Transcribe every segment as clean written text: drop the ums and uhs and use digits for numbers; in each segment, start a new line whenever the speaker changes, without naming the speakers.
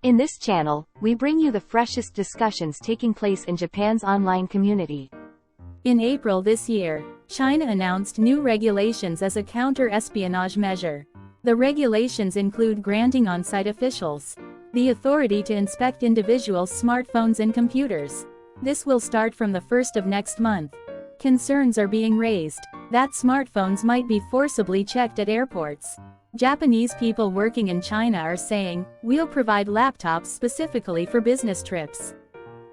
In this channel, we bring you the freshest discussions taking place in Japan's online community.
In April this year, China announced new regulations as a counter-espionage measure. The regulations include granting on-site officials the authority to inspect individuals' smartphones and computers. This will start from the 1st of next month. Concerns are being raised that smartphones might be forcibly checked at airports. Japanese people working in China are saying, "We'll provide laptops specifically for business trips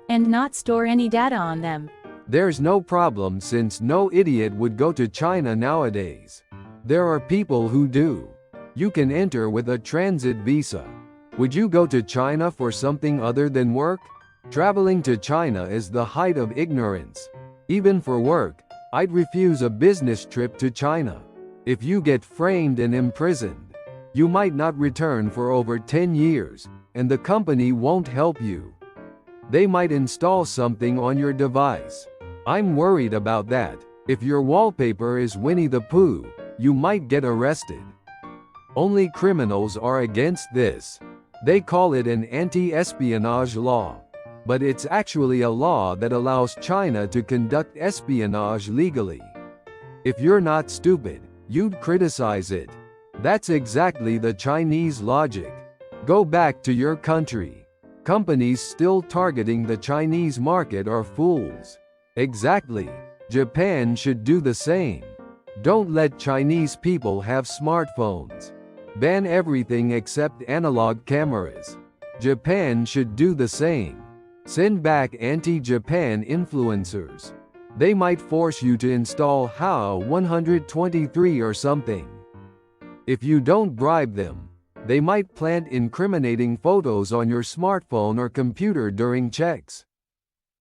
and not store any data on them."
There's no problem since no idiot would go to China nowadays. There are people who do. You can enter with a transit visa. Would you go to China for something other than work? Traveling to China is the height of ignorance. Even for work, I'd refuse a business trip to China. If you get framed and imprisoned, you might not return for over 10 years, and the company won't help you. They might install something on your device. I'm worried about that. If your wallpaper is Winnie the Pooh, you might get arrested. Only criminals are against this. They call it an anti-espionage law. But it's actually a law that allows China to conduct espionage legally. If you're not stupid, you'd criticize it. That's exactly the Chinese logic. Go back to your country. Companies still targeting the Chinese market are fools. Exactly. Japan should do the same. Don't let Chinese people have smartphones. Ban everything except analog cameras. Japan should do the same. Send back anti-Japan influencers. They might force you to install HAO 123 or something. If you don't bribe them, they might plant incriminating photos on your smartphone or computer during checks,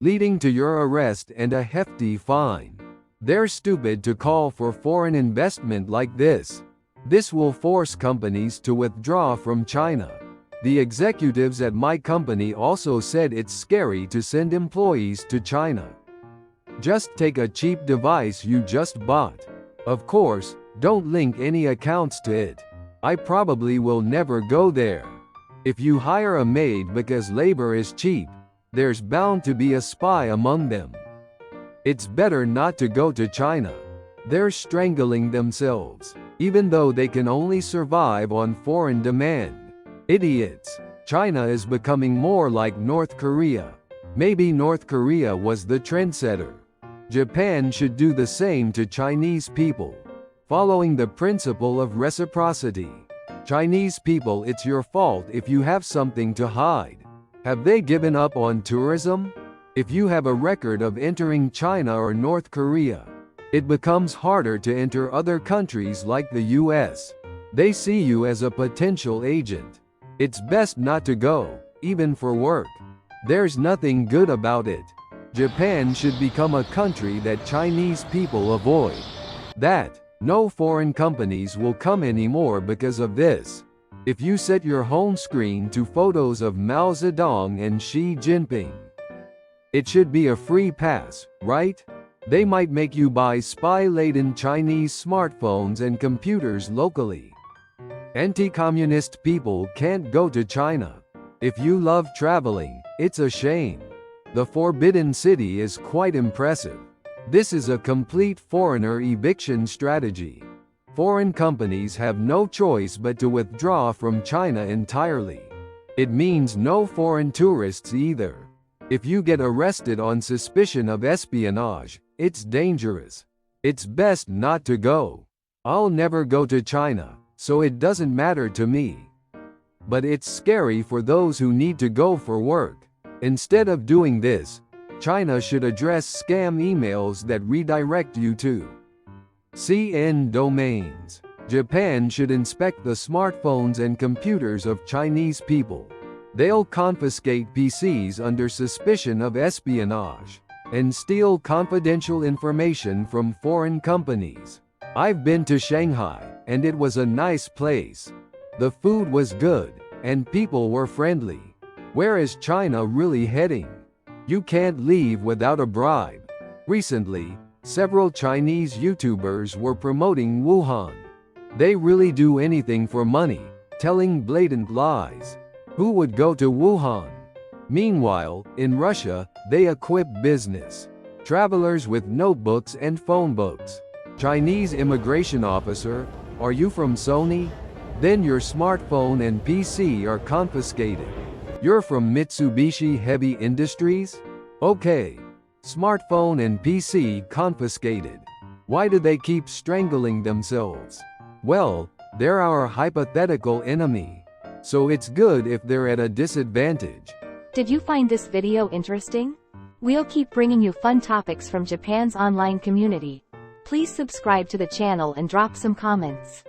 leading to your arrest and a hefty fine. They're stupid to call for foreign investment like this. This will force companies to withdraw from China. The executives at my company also said it's scary to send employees to China. Just take a cheap device you just bought. Of course, don't link any accounts to it. I probably will never go there. If you hire a maid because labor is cheap, there's bound to be a spy among them. It's better not to go to China. They're strangling themselves, even though they can only survive on foreign demand. Idiots. China is becoming more like North Korea. Maybe North Korea was the trendsetter. Japan should do the same to Chinese people, following the principle of reciprocity. Chinese people, it's your fault if you have something to hide. Have they given up on tourism? If you have a record of entering China or North Korea, it becomes harder to enter other countries like the US. They see you as a potential agent. It's best not to go, even for work. There's nothing good about it. Japan should become a country that Chinese people avoid. No foreign companies will come anymore because of this. If you set your home screen to photos of Mao Zedong and Xi Jinping, it should be a free pass, right? They might make you buy spy-laden Chinese smartphones and computers locally. Anti-communist people can't go to China. If you love traveling, it's a shame. The Forbidden City is quite impressive. This is a complete foreigner eviction strategy. Foreign companies have no choice but to withdraw from China entirely. It means no foreign tourists either. If you get arrested on suspicion of espionage, it's dangerous. It's best not to go. I'll never go to China, so it doesn't matter to me. But it's scary for those who need to go for work. Instead of doing this, China should address scam emails that redirect you to CN domains. Japan should inspect the smartphones and computers of Chinese people. They'll confiscate PCs under suspicion of espionage and steal confidential information from foreign companies. I've been to Shanghai, and it was a nice place. The food was good, and people were friendly. Where is China really heading? You can't leave without a bribe. Recently, several Chinese YouTubers were promoting Wuhan. They really do anything for money, telling blatant lies. Who would go to Wuhan? Meanwhile, in Russia, they equip business travelers with notebooks and phone books. Chinese immigration officer, are you from Sony? Then your smartphone and PC are confiscated. You're from Mitsubishi Heavy Industries? Okay. Smartphone and PC confiscated. Why do they keep strangling themselves? Well, they're our hypothetical enemy. So it's good if they're at a disadvantage.
Did you find this video interesting? We'll keep bringing you fun topics from Japan's online community. Please subscribe to the channel and drop some comments.